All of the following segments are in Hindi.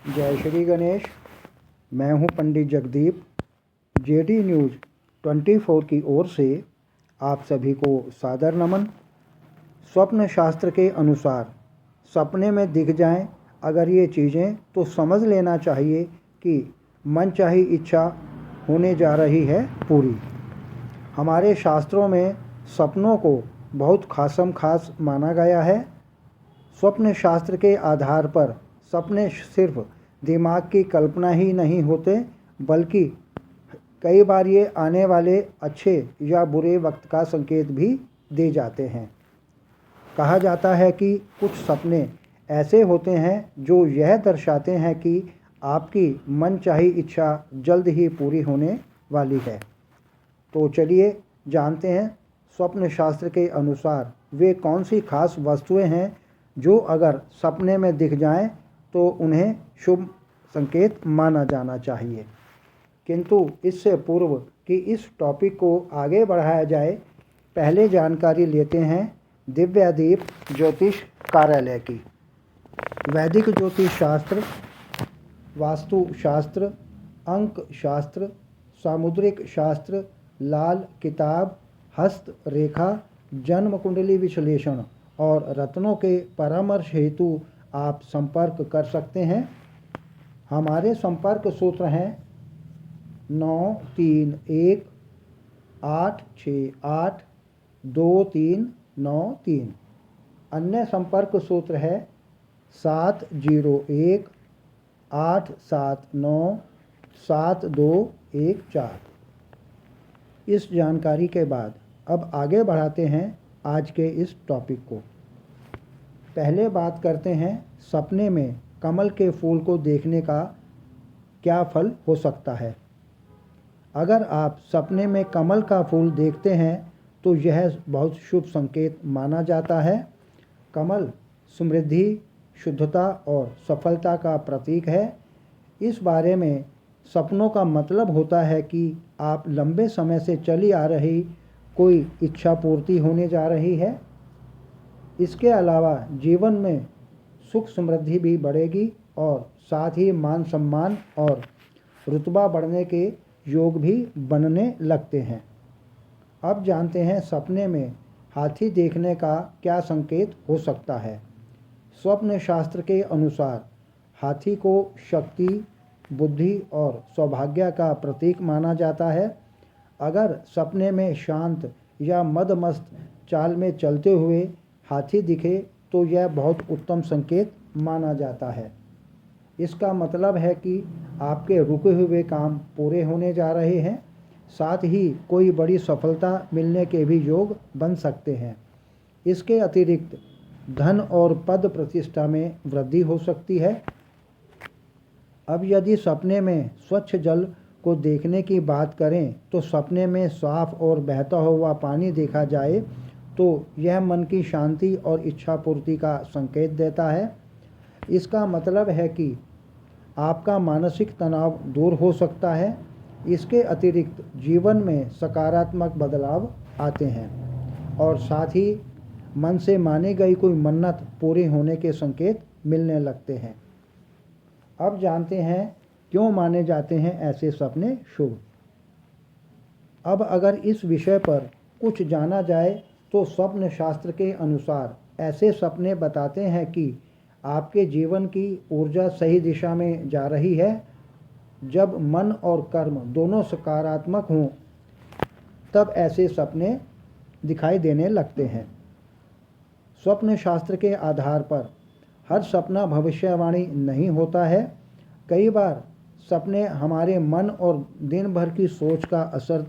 जय श्री गणेश। मैं हूं पंडित जगदीप। जेडी न्यूज़ 24 की ओर से आप सभी को सादर नमन। स्वप्न शास्त्र के अनुसार सपने में दिख जाएं अगर ये चीज़ें तो समझ लेना चाहिए कि मनचाही इच्छा होने जा रही है पूरी। हमारे शास्त्रों में सपनों को बहुत खासम खास माना गया है। स्वप्न शास्त्र के आधार पर सपने सिर्फ दिमाग की कल्पना ही नहीं होते, बल्कि कई बार ये आने वाले अच्छे या बुरे वक्त का संकेत भी दे जाते हैं। कहा जाता है कि कुछ सपने ऐसे होते हैं जो यह दर्शाते हैं कि आपकी मनचाही इच्छा जल्द ही पूरी होने वाली है। तो चलिए जानते हैं स्वप्न शास्त्र के अनुसार वे कौन सी खास वस्तुएं हैं जो अगर सपने में दिख जाएं तो उन्हें शुभ संकेत माना जाना चाहिए। किंतु इससे पूर्व कि इस टॉपिक को आगे बढ़ाया जाए, पहले जानकारी लेते हैं दिव्यादीप ज्योतिष कार्यालय की। वैदिक ज्योतिष शास्त्र, वास्तु शास्त्र, अंक शास्त्र, सामुद्रिक शास्त्र, लाल किताब, हस्त रेखा, जन्म कुंडली विश्लेषण और रत्नों के परामर्श हेतु आप संपर्क कर सकते हैं। हमारे संपर्क सूत्र हैं 9318682393। अन्य संपर्क सूत्र है 7018797214। इस जानकारी के बाद अब आगे बढ़ाते हैं आज के इस टॉपिक को। पहले बात करते हैं सपने में कमल के फूल को देखने का क्या फल हो सकता है। अगर आप सपने में कमल का फूल देखते हैं तो यह बहुत शुभ संकेत माना जाता है। कमल समृद्धि, शुद्धता और सफलता का प्रतीक है। इस बारे में सपनों का मतलब होता है कि आप लंबे समय से चली आ रही कोई इच्छा पूर्ति होने जा रही है। इसके अलावा जीवन में सुख समृद्धि भी बढ़ेगी और साथ ही मान सम्मान और रुतबा बढ़ने के योग भी बनने लगते हैं। अब जानते हैं सपने में हाथी देखने का क्या संकेत हो सकता है। स्वप्न शास्त्र के अनुसार हाथी को शक्ति, बुद्धि और सौभाग्य का प्रतीक माना जाता है। अगर सपने में शांत या मदमस्त चाल में चलते हुए हाथी दिखे तो यह बहुत उत्तम संकेत माना जाता है। इसका मतलब है कि आपके रुके हुए काम पूरे होने जा रहे हैं। साथ ही कोई बड़ी सफलता मिलने के भी योग बन सकते हैं। इसके अतिरिक्त धन और पद प्रतिष्ठा में वृद्धि हो सकती है। अब यदि सपने में स्वच्छ जल को देखने की बात करें तो सपने में साफ और बहता हुआ पानी देखा जाए तो यह मन की शांति और इच्छा पूर्ति का संकेत देता है। इसका मतलब है कि आपका मानसिक तनाव दूर हो सकता है। इसके अतिरिक्त जीवन में सकारात्मक बदलाव आते हैं और साथ ही मन से मानी गई कोई मन्नत पूरी होने के संकेत मिलने लगते हैं। अब जानते हैं क्यों माने जाते हैं ऐसे सपने शुभ। अब अगर इस विषय पर कुछ जाना जाए तो स्वप्न शास्त्र के अनुसार ऐसे सपने बताते हैं कि आपके जीवन की ऊर्जा सही दिशा में जा रही है। जब मन और कर्म दोनों सकारात्मक हों तब ऐसे सपने दिखाई देने लगते हैं। स्वप्न शास्त्र के आधार पर हर सपना भविष्यवाणी नहीं होता है। कई बार सपने हमारे मन और दिन भर की सोच का असर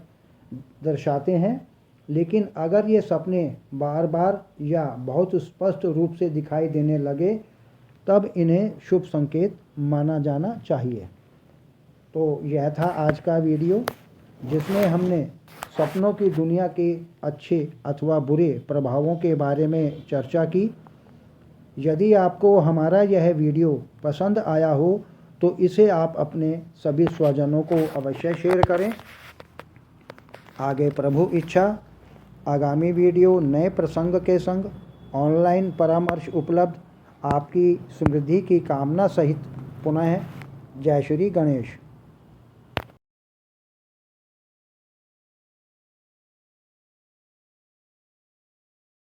दर्शाते हैं, लेकिन अगर ये सपने बार बार या बहुत स्पष्ट रूप से दिखाई देने लगे तब इन्हें शुभ संकेत माना जाना चाहिए। तो यह था आज का वीडियो जिसमें हमने सपनों की दुनिया के अच्छे अथवा बुरे प्रभावों के बारे में चर्चा की। यदि आपको हमारा यह वीडियो पसंद आया हो तो इसे आप अपने सभी स्वजनों को अवश्य शेयर करें। आगे प्रभु इच्छा आगामी वीडियो नए प्रसंग के संग ऑनलाइन परामर्श उपलब्ध, आपकी समृद्धि की कामना सहित पुनः जय श्री गणेश।